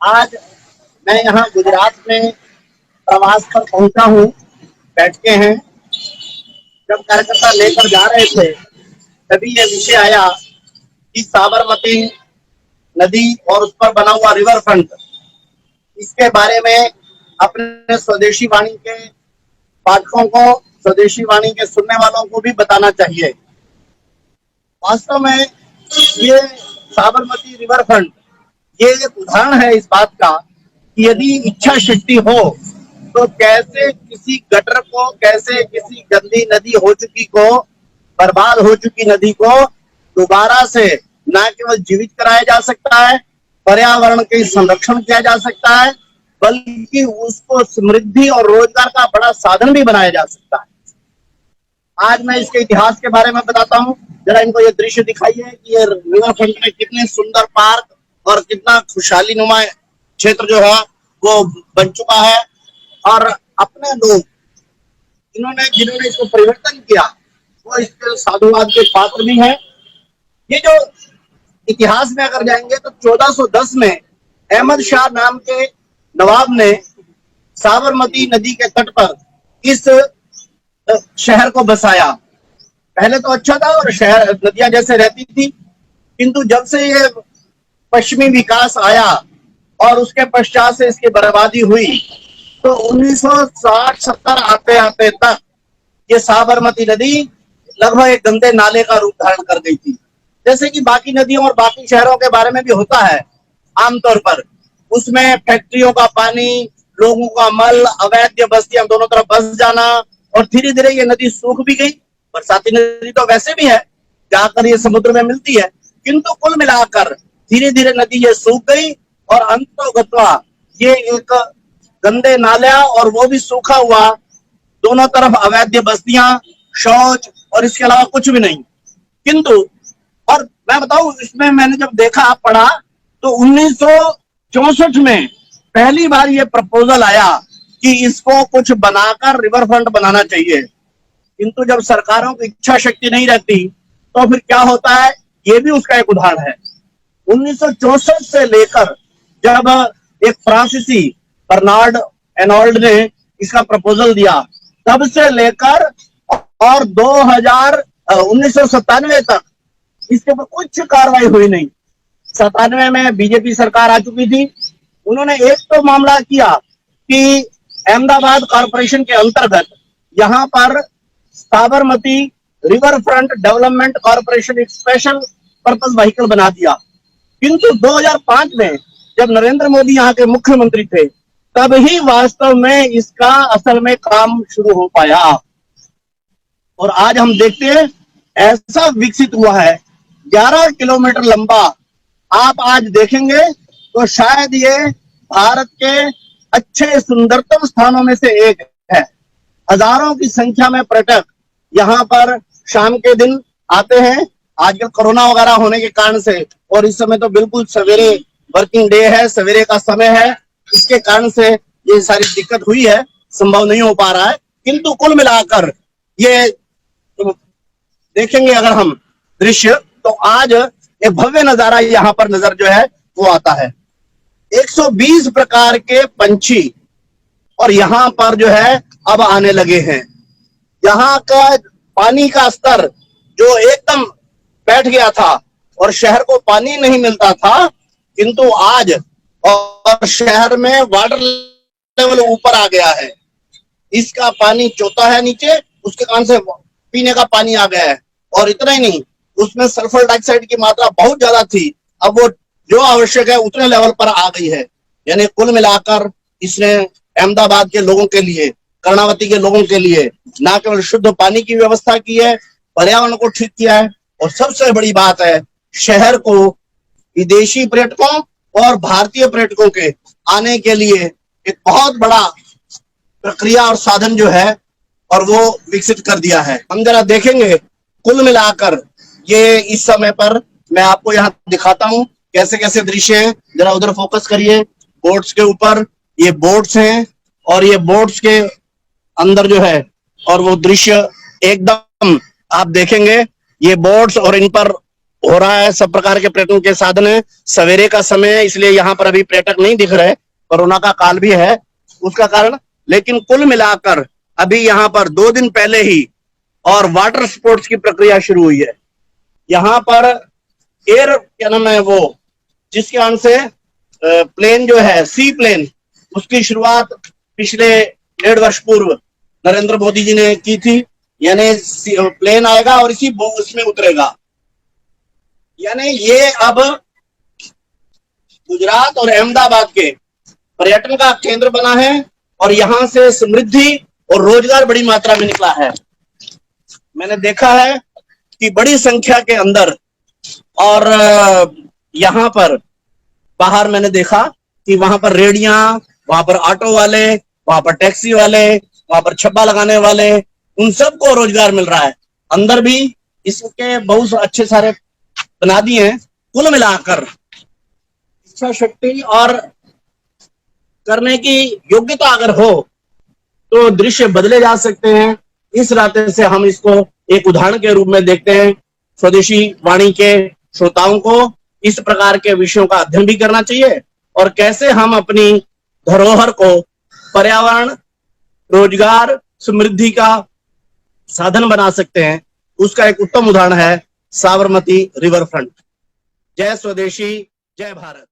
आज मैं यहाँ गुजरात में प्रवास पर पहुंचा हूँ। बैठके हैं, जब कार्यकर्ता लेकर जा रहे थे तभी ये विषय आया कि साबरमती नदी और उस पर बना हुआ रिवर फ्रंट, इसके बारे में अपने स्वदेशी वाणी के पाठकों को, स्वदेशी वाणी के सुनने वालों को भी बताना चाहिए। वास्तव में ये साबरमती रिवर फ्रंट ये एक उदाहरण है इस बात का कि यदि इच्छा शक्ति हो तो कैसे किसी गटर को, कैसे किसी गंदी नदी हो चुकी को, बर्बाद हो चुकी नदी को दोबारा से न केवल जीवित कराया जा सकता है, पर्यावरण के संरक्षण किया जा सकता है, बल्कि उसको समृद्धि और रोजगार का बड़ा साधन भी बनाया जा सकता है। आज मैं इसके इतिहास के बारे में बताता हूँ। जरा इनको ये दृश्य दिखाइए कि ये रिवर फ्रंट में कितने सुंदर पार्क और कितना खुशहाली नुमा क्षेत्र जो है वो बन चुका है। और अपने लोग जिन्होंने इसको परिवर्तन किया वो इसके साधुवाद के पात्र भी हैं। ये जो इतिहास में अगर जाएंगे तो 1410 में अहमद शाह नाम के नवाब ने साबरमती नदी के तट पर इस शहर को बसाया। पहले तो अच्छा था और शहर नदियां जैसे रहती थी, किंतु जब से ये पश्चिमी विकास आया और उसके पश्चात से इसकी बर्बादी हुई तो 1960-70 आते आते तक ये साबरमती नदी लगभग एक गंदे नाले का रूप धारण कर गई थी। जैसे कि बाकी नदियों और बाकी शहरों के बारे में भी होता है आमतौर पर, उसमें फैक्ट्रियों का पानी, लोगों का मल, अवैध बस्तियां दोनों तरफ बस जाना, और धीरे धीरे ये नदी सूख भी गई। बरसाती नदी तो वैसे भी है, जाकर ये समुद्र में मिलती है, किंतु कुल मिलाकर धीरे धीरे नदी ये सूख गई और अंततोगत्वा ये एक गंदे नाला, और वो भी सूखा हुआ, दोनों तरफ अवैध बस्तियां, शौच और इसके अलावा कुछ भी नहीं। किंतु और मैं बताऊं, इसमें मैंने जब देखा, पढ़ा, तो 1964 में पहली बार ये प्रपोजल आया कि इसको कुछ बनाकर रिवर फ्रंट बनाना चाहिए। किंतु जब सरकारों की इच्छा शक्ति नहीं रहती तो फिर क्या होता है, ये भी उसका एक उदाहरण है। 1964 से लेकर जब एक फ्रांसीसी बर्नार्ड एनोल्ड ने इसका प्रपोजल दिया, तब से लेकर और 1997 तक इसके ऊपर कुछ कार्रवाई हुई नहीं। 97 में बीजेपी सरकार आ चुकी थी। उन्होंने एक तो मामला किया कि अहमदाबाद कॉरपोरेशन के अंतर्गत यहां पर Sabarmati river front development corporation एक स्पेशल पर्पस व्हीकल बना दिया। किंतु 2005 में जब नरेंद्र मोदी यहाँ के मुख्यमंत्री थे, तब ही वास्तव में इसका असल में काम शुरू हो पाया। और आज हम देखते हैं ऐसा विकसित हुआ है, 11 किलोमीटर लंबा। आप आज देखेंगे तो शायद ये भारत के अच्छे सुंदरतम स्थानों में से एक है। हजारों की संख्या में पर्यटक यहाँ पर शाम के दिन आते हैं। आजकल कोरोना वगैरह होने के कारण से, और इस समय तो बिल्कुल सवेरे वर्किंग डे है, सवेरे का समय है, इसके कारण से ये सारी दिक्कत हुई है, संभव नहीं हो पा रहा है। किंतु कुल मिलाकर ये देखेंगे अगर हम दृश्य, तो आज एक भव्य नजारा यहाँ पर नजर जो है वो आता है। 120 प्रकार के पंछी और यहाँ पर जो है अब आने लगे हैं। यहाँ का पानी का स्तर जो एकदम बैठ गया था और शहर को पानी नहीं मिलता था, किंतु आज और शहर में वाटर लेवल ऊपर आ गया है। इसका पानी चौथा है नीचे, उसके कारण से पीने का पानी आ गया है। और इतना ही नहीं, उसमें सल्फर डाइऑक्साइड की मात्रा बहुत ज्यादा थी, अब वो जो आवश्यक है उतने लेवल पर आ गई है। यानी कुल मिलाकर इसने अहमदाबाद के लोगों के लिए, कर्णावती के लोगों के लिए न केवल शुद्ध पानी की व्यवस्था की है, पर्यावरण को ठीक किया है, और सबसे बड़ी बात है, शहर को विदेशी पर्यटकों और भारतीय पर्यटकों के आने के लिए एक बहुत बड़ा प्रक्रिया और साधन जो है और वो विकसित कर दिया है। हम जरा देखेंगे कुल मिलाकर ये इस समय पर मैं आपको यहाँ दिखाता हूँ कैसे कैसे दृश्य है। जरा उधर फोकस करिए, बोट्स के ऊपर ये बोट्स हैं, और ये बोट्स के अंदर जो है और वो दृश्य एकदम आप देखेंगे, ये बोट्स और इन पर हो रहा है, सब प्रकार के पर्यटन के साधन है। सवेरे का समय है, इसलिए यहाँ पर अभी पर्यटक नहीं दिख रहे, कोरोना का काल भी है उसका कारण। लेकिन कुल मिलाकर अभी यहाँ पर 2 दिन पहले ही और वाटर स्पोर्ट्स की प्रक्रिया शुरू हुई है। यहाँ पर एयर क्या नाम है वो, जिसके कारण से प्लेन जो है सी प्लेन, उसकी शुरुआत पिछले 1.5 वर्ष पूर्व नरेंद्र मोदी जी ने की थी। यानी प्लेन आएगा और इसी उसमें उतरेगा। यानी ये अब गुजरात और अहमदाबाद के पर्यटन का केंद्र बना है और यहाँ से समृद्धि और रोजगार बड़ी मात्रा में निकला है। मैंने देखा है कि बड़ी संख्या के अंदर, और यहाँ पर बाहर मैंने देखा कि वहां पर रेडियां, वहां पर ऑटो वाले, वहां पर टैक्सी वाले, वहां पर छब्बा लगाने वाले, उन सबको रोजगार मिल रहा है। अंदर भी इसके बहुत अच्छे सारे बना दिए हैं। कुल मिलाकर इच्छा शक्ति और करने की योग्यता अगर हो तो दृश्य बदले जा सकते हैं। इस नाते से हम इसको एक उदाहरण के रूप में देखते हैं। स्वदेशी वाणी के श्रोताओं को इस प्रकार के विषयों का अध्ययन भी करना चाहिए और कैसे हम अपनी धरोहर को पर्यावरण, रोजगार, समृद्धि का साधन बना सकते हैं, उसका एक उत्तम उदाहरण है साबरमती रिवर फ्रंट। जय स्वदेशी, जय भारत।